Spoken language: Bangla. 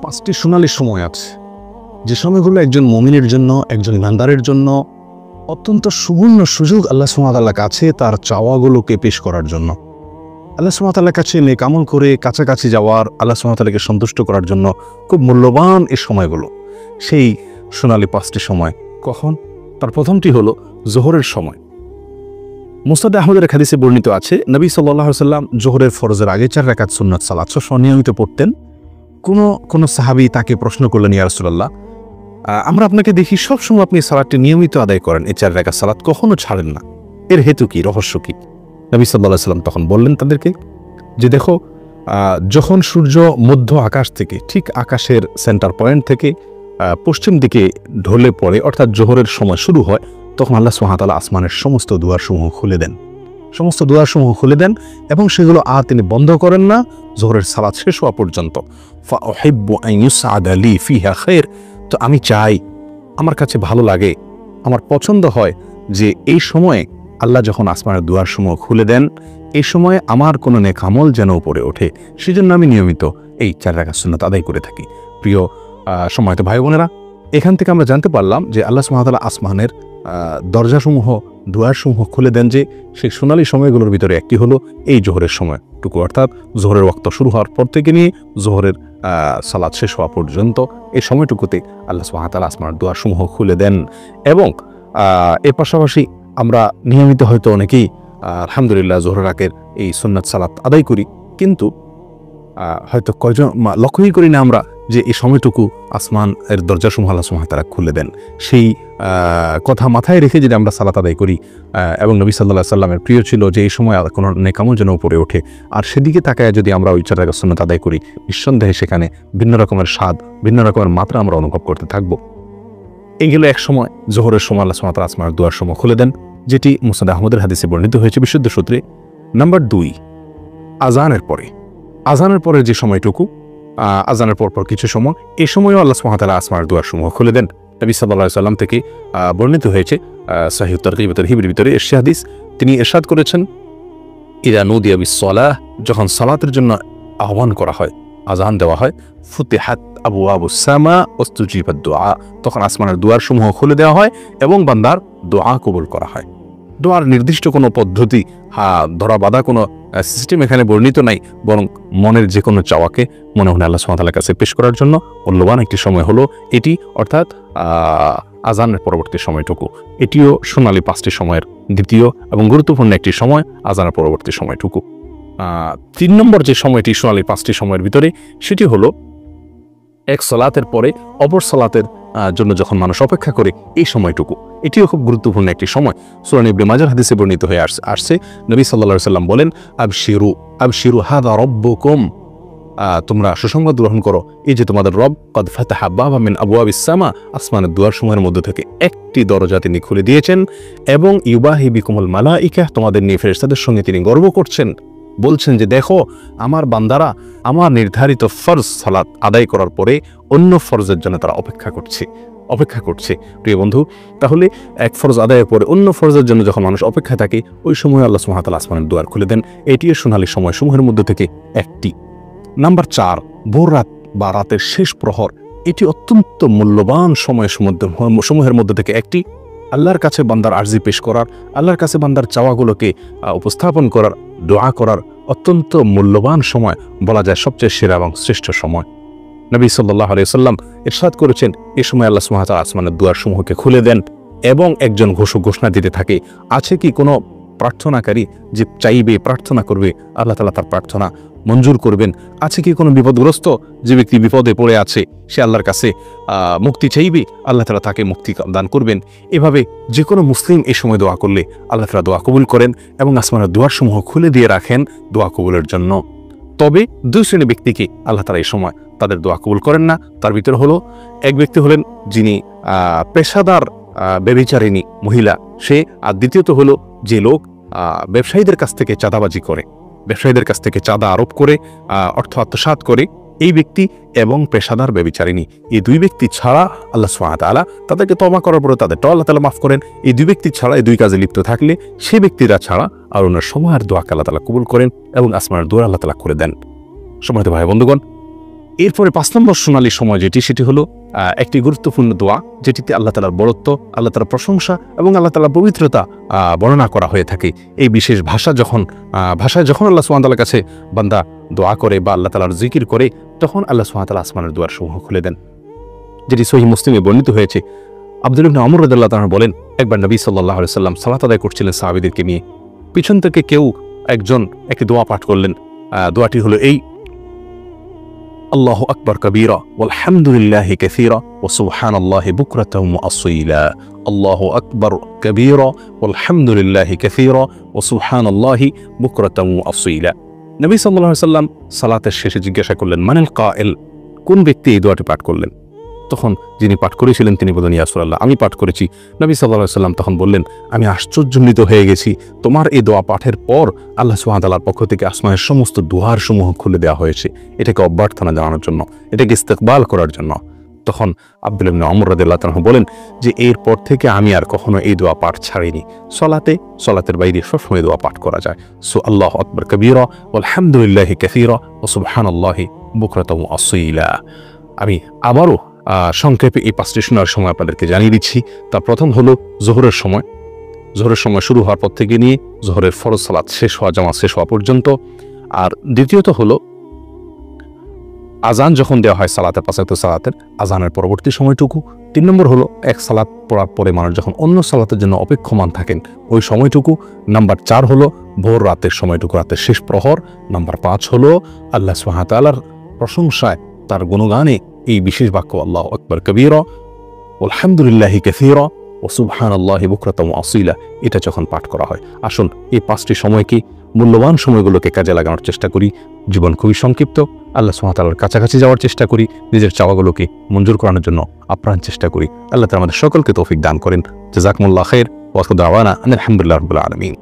5টি সোনালী সময় আছে, যে সময়গুলো একজন মুমিনের জন্য, একজন ইমানদারের জন্য অত্যন্ত সুবর্ণ সুযোগ আল্লাহ সুবহানাহু ওয়া তাআলার কাছে তার চাওয়াগুলোকে পেশ করার জন্য, আল্লাহ সুবহানাহু ওয়া তাআলার কাছে নেক আমল করে কাছাকাছি যাওয়ার, আল্লাহ সুবহানাহু ওয়া তাআলাকে সন্তুষ্ট করার জন্য খুব মূল্যবান এই সময়গুলো। সেই সোনালী 5টি সময় কখন? তার প্রথমটি হলো জোহরের সময়। মুসনাদে আহমদের এক হাদিসে বর্ণিত আছে, নবী সাল্লাল্লাহু আলাইহি ওয়াসাল্লাম জোহরের ফরজের আগে 4 রাকাত সুন্নাত সালাত নিয়মিত পড়তেন। কোন সাহাবী তাকে প্রশ্ন করলেন, ইয়া রাসূলুল্লাহ, আমরা আপনাকে দেখি সবসময় আপনি সালাতটি নিয়মিত আদায় করেন, এই 4 রাকাত সালাত কখনো ছাড়েন না, এর হেতু কি, রহস্য কি? নবী সাল্লাল্লাহু আলাইহি ওয়াসাল্লাম তখন বললেন তাদেরকে যে, দেখো, যখন সূর্য মধ্য আকাশ থেকে, ঠিক আকাশের সেন্টার পয়েন্ট থেকে পশ্চিম দিকে ঢলে পড়ে, অর্থাৎ জোহরের সময় শুরু হয়, তখন আল্লাহ সুবহানাহু ওয়া তাআলা আসমানের সমস্ত দুয়ারসমূহ খুলে দেন এবং সেগুলো আর তিনি বন্ধ করেন না জোহরের সালাত শেষ হওয়া পর্যন্ত। ফাউহিব্বু আন ইউসআদা লি ফিহা খায়র, তো আমি চাই, আমার কাছে ভালো লাগে, আমার পছন্দ হয় যে এই সময়ে আল্লাহ যখন আসমানের দুয়ারসমূহ খুলে দেন, এই সময়ে আমার কোনো নেক আমল যেন উপরে ওঠে, সেজন্য আমি নিয়মিত এই 4 রাকাত সুন্নাত আদায় করে থাকি। প্রিয় সম্মানিত ভাই বোনেরা, এখান থেকে আমরা জানতে পারলাম যে আল্লাহ সুবহানাহু ওয়া তাআলা আসমানের দরজাসমূহ, দুয়ারসমূহ খুলে দেন, যে সেই সোনালী সময়গুলোর ভিতরে একটি হলো এই জোহরের সময়টুকু, অর্থাৎ জোহরের ওয়াক্ত শুরু হওয়ার পর থেকে নিয়ে জোহরের সালাত শেষ হওয়া পর্যন্ত এই সময়টুকুতে আল্লাহ সুবহানাহু ওয়া তাআলা আসমানের দুয়ারসমূহ খুলে দেন। এবং এর পাশাপাশি আমরা নিয়মিত হয়তো অনেকেই আলহামদুলিল্লাহ জোহরের আগের এই সুন্নাত সালাত আদায় করি, কিন্তু হয়তো কয়জন লক্ষ্যই করি না আমরা যে এই সময়টুকু আসমান এর দরজাসমূহ আল্লাহ সুবহানাহু ওয়া তাআলা খুলে দেন। সেই কথা মাথায় রেখে যদি আমরা সালাত আদায় করি, এবং নবী সাল্লাল্লাহু আলাইহি সাল্লামের প্রিয় ছিল যে এই সময় কোনো নেক আমল যেন উপরে ওঠে, আর সেদিকে তাকায় যদি আমরা ওই 4 রাকাত সুন্নাত আদায় করি, নিঃসন্দেহে সেখানে ভিন্ন রকমের স্বাদ, ভিন্ন রকমের মাত্রা আমরা অনুভব করতে থাকবো। এই গেল এক সময়, জোহরের সময় আল্লাহ সুবহানাহু ওয়া তাআলা আসমানের দুয়ারসমূহ খুলে দেন, যেটি মুসনাদ আহমদের হাদিসে বর্ণিত হয়েছে বিশুদ্ধ সূত্রে। নাম্বার 2, আজানের পরে যে সময়টুকু, আজানের পর কিছু সময়, এই সময়ও আল্লাহ সুবহানাহু ওয়া তাআলা আসমানের দুয়ারসমূহ খুলে দেন। নবী সাল্লাল্লাহু আলাইহি সাল্লাম থেকে বর্ণিত হয়েছে সহিহ তারগীব ওয়া তারহিবের ভিতরে এর হাদিস, তিনি ইরশাদ করেছেন, ইযা নুদিয়া বিস-সালাহ, যখন সালাতের জন্য আহ্বান করা হয়, আজান দেওয়া হয়, ফুতিহাত আবওয়াবুস সামা ওয়াস্তুজিবাদ দুআ, তখন আসমানের দুয়ারসমূহ খুলে দেওয়া হয় এবং বান্দার দোয়া কবুল করা হয়। দোয়ার নির্দিষ্ট কোনো পদ্ধতি, ধরা বাঁধা কোনো সিস্টেম এখানে বর্ণিত নাই, বরং মনের যে কোনো চাওয়াকে মনে মনে আল্লাহ সুবহানাহু ওয়া তাআলার কাছে পেশ করার জন্য মূল্যবান একটি সময় হলো এটি, অর্থাৎ আজানের পরবর্তী সময়টুকু। এটিও সোনালী 5টি সময়ের দ্বিতীয় এবং গুরুত্বপূর্ণ একটি সময়, আজানের পরবর্তী সময়টুকু। 3 নম্বর যে সময়টি সোনালী 5টি সময়ের ভিতরে, সেটি হলো এক সালাতের পরে অপর সালাতের জন্য যখন মানুষ অপেক্ষা করে, এই সময়টুকু, এটিও খুব গুরুত্বপূর্ণ একটি সময়। সূরা ইবনে মাজার হাদিসে বর্ণিত হয়ে আসছে, নবী সাল্লাল্লাহু আলাইহি সাল্লাম বলেন, আবশিরু হাযা রাব্বুকুম, তোমরা সুসংবাদ গ্রহণ করো, এই যে তোমাদের রব কদ ফাতাহা বাবা মিন আবওয়াবিস সামা, আসমানের দুয়ারসমূহের মধ্যে থেকে একটি দরজা তিনি খুলে দিয়েছেন, এবং ইউবাহি বিকুমুল মালাইকা, তোমাদের নিয়ে ফেরেশতাদের সঙ্গে তিনি গর্ব করছেন, বলছেন যে দেখো, আমার বান্দারা আমার নির্ধারিত ফরজ সালাত আদায় করার পরে অন্য ফরজের জন্য তারা অপেক্ষা করছে। প্রিয় বন্ধু, তাহলে এক ফরজ আদায়ের পরে অন্য ফরজের জন্য যখন মানুষ অপেক্ষায় থাকে, ওই সময় আল্লাহ সুবহানাহু ওয়া তাআলা আসমানের দুয়ার খুলে দেন। এটিও সোনালী সময়সমূহের মধ্যে থেকে একটি। নাম্বার 4, ভোর রাত বা রাতের শেষ প্রহর, এটি অত্যন্ত মূল্যবান সময়ের মধ্যে থেকে একটি। আল্লাহর কাছে বান্দার আরজি পেশ করার, আল্লাহর কাছে বান্দার চাওয়াগুলোকে উপস্থাপন করার, দোয়া করার অত্যন্ত মূল্যবান সময়, বলা যায় সবচেয়ে সেরা এবং শ্রেষ্ঠ সময়। নবী সাল্লাল্লাহু আলাইহি সাল্লাম ইরশাদ করেছেন, এই সময় আল্লাহ সুবহানাহু ওয়া তাআলা আসমানের দুয়ারসমূহকে খুলে দেন এবং একজন ঘোষণা দিতে থাকে, আছে কি কোনো প্রার্থনাকারী যে চাইবে, প্রার্থনা করবে, আল্লাহ তাআলা তার প্রার্থনা মঞ্জুর করবেন? আছে কি কোনো বিপদগ্রস্ত যে ব্যক্তি বিপদে পড়ে আছে, সে আল্লাহর কাছে মুক্তি চাইবে, আল্লাহ তাআলা তাকে মুক্তি দান করবেন? এভাবে যে কোনো মুসলিম এই সময় দোয়া করলে আল্লাহ তাআলা দোয়া কবুল করেন এবং আসমানের দুয়ারসমূহ খুলে দিয়ে রাখেন দোয়া কবুলের জন্য। তবে 2 শ্রেণীর ব্যক্তিকে আল্লাহ তাআলা এই সময় তাদের দোয়া কবুল করেন না। তার ভিতরে হলো, এক ব্যক্তি হলেন যিনি পেশাদার ব্যভিচারিণী মহিলা, সে, আর দ্বিতীয়ত হলো যে লোক ব্যবসায়ীদের কাছ থেকে চাঁদাবাজি করে, ব্যবসায়ীদের কাছ থেকে চাঁদা আরোপ করে অর্থ আত্মসাৎ করে, এই ব্যক্তি এবং পেশাদার ব্যভিচারিণী, এই 2 ব্যক্তি ছাড়া আল্লাহ সুবহানাহু ওয়া তাআলা তাদেরকে তওবা করার পরে তাদেরটাও আল্লাহ তাআলা মাফ করেন। এই 2 ব্যক্তি ছাড়া, এই 2 কাজে লিপ্ত থাকলে, সে ব্যক্তিরা ছাড়া আর ওনার সময়ের দোয়াকে আল্লাহ তাআলা কবুল করেন এবং আসমানের দুয়ার আল্লাহ তাআলা করে দেন। সম্মানিত ভাই বন্ধুগণ, এরপরে 5 নম্বর সোনালী সময় যেটি, সেটি হলো একটি গুরুত্বপূর্ণ দোয়া, যেটিতে আল্লাহ তাআলার বড়ত্ব, আল্লাহ তাআলার প্রশংসা এবং আল্লাহ তাআলার পবিত্রতা বর্ণনা করা হয়ে থাকে। এই বিশেষ ভাষায় যখন আল্লাহ সুবহানাহু ওয়া তাআলার কাছে বান্দা দোয়া করে বা আল্লাহ তাআলার জিকির করে, তখন আল্লাহ সুবহানাহু ওয়া তাআলা আসমানের দুয়ার সমূহ খুলে দেন, যেটি সহিহ মুসলিমে বর্ণিত হয়েছে। আব্দুল্লাহ ইবনে ওমর রাদিয়াল্লাহু তাআলা বলেন, একবার নবী সাল্লাল্লাহু আলাইহি ওয়াসাল্লাম সালাত আদায় করছিলেন সাহাবীদেরকে নিয়ে। পিছন থেকে কেউ একজন একটি দোয়া পাঠ করলেন। দোয়াটি হলো এই: আল্লাহু আকবার কাবীরা ওয়ালহামদুলিল্লাহি কাসীরা ওয়া সুবহানাল্লাহি বুকরাতাও ওয়া আসীলা। আল্লাহু আকবার কাবীরা ওয়ালহামদুলিল্লাহি কাসীরা ওয়া সুবহানাল্লাহি বুকরাতাও ওয়া আসীলা। নবী সাল্লাল্লাহু আলাইহি ওয়াসাল্লাম সালাতের শেষে জিজ্ঞাসা করলেন, মানিল কায়েল, কোন ব্যক্তি এই দোয়াটি পাঠ করলেন? তখন যিনি পাঠ করেছিলেন তিনি বললেন, ইয়া রাসূলুল্লাহ, আমি পাঠ করেছি। নবী সাল্লাল্লাহু আলাইহি ওয়াসাল্লাম তখন বললেন, আমি আশ্চর্যান্বিত হয়ে গেছি, তোমার এই দোয়া পাঠের পর আল্লাহ সুবহানাহু ওয়া তাআলার পক্ষ থেকে আসমানের সমস্ত দুয়ার সমূহ খুলে দেওয়া হয়েছে, এটাকে অভ্যর্থনা জানানোর জন্য, এটাকে ইস্তেকবাল করার জন্য। তখন আব্দুল্লাহ ইবনে ওমর রাদিয়াল্লাহু তাআলা বলেন যে এরপর থেকে আমি আর কখনো এই দোয়া পাঠ ছাড়িনি। সলাতের বাইরে সবসময় দোয়া পাঠ করা যায়। আল্লাহু আকবার কাবীরা ওয়ালহামদুলিল্লাহি কাসীরা ওয়া সুবহানাল্লাহি বুকরাতাও ওয়া আসীলা। আমি আবারও সংক্ষেপে এই 5টি শোনার সময় আপনাদেরকে জানিয়ে দিচ্ছি। তার প্রথম হলো জোহরের সময় শুরু হওয়ার পর থেকে নিয়ে জোহরের ফরজ সালাত জামাত শেষ হওয়া পর্যন্ত। আর দ্বিতীয়ত হলো আজান যখন দেওয়া হয় সালাতের, 5 ওয়াক্ত সালাতের আজানের পরবর্তী সময়টুকু। 3 নম্বর হলো এক সালাত পড়ার পরে মানুষ যখন অন্য সালাতের জন্য অপেক্ষমান থাকেন ওই সময়টুকু। নাম্বার 4 হলো ভোর রাতের সময়টুকু, রাতের শেষ প্রহর। নাম্বার 5 হলো আল্লাহ সুবহানাহু ওয়া তাআলার প্রশংসায়, তার গুণগানে এই বিশেষ বাক্য আল্লাহু আকবার কাবীরা ওয়ালহামদুলিল্লাহি কাসীরা ওয়া সুবহানাল্লাহি বুকরাতাও ওয়া আসীলা, এটা যখন পাঠ করা হয়। আসুন এই 5টি সময়কে, মূল্যবান সময়গুলোকে কাজে লাগানোর চেষ্টা করি। জীবন খুবই সংক্ষিপ্ত, আল্লাহ সুবহানাহু ওয়া তাআলার কাছাকাছি যাওয়ার চেষ্টা করি, নিজের চাওয়াগুলোকে মঞ্জুর করানোর জন্য আপ্রাণ চেষ্টা করি। আল্লাহ তাআলা আমাদের সকলকে তৌফিক দান করেন। জাযাকুমুল্লাহু খাইর ওয়া আখিরু দাওয়ানা আলহামদুলিল্লাহি রাব্বিল আলামিন।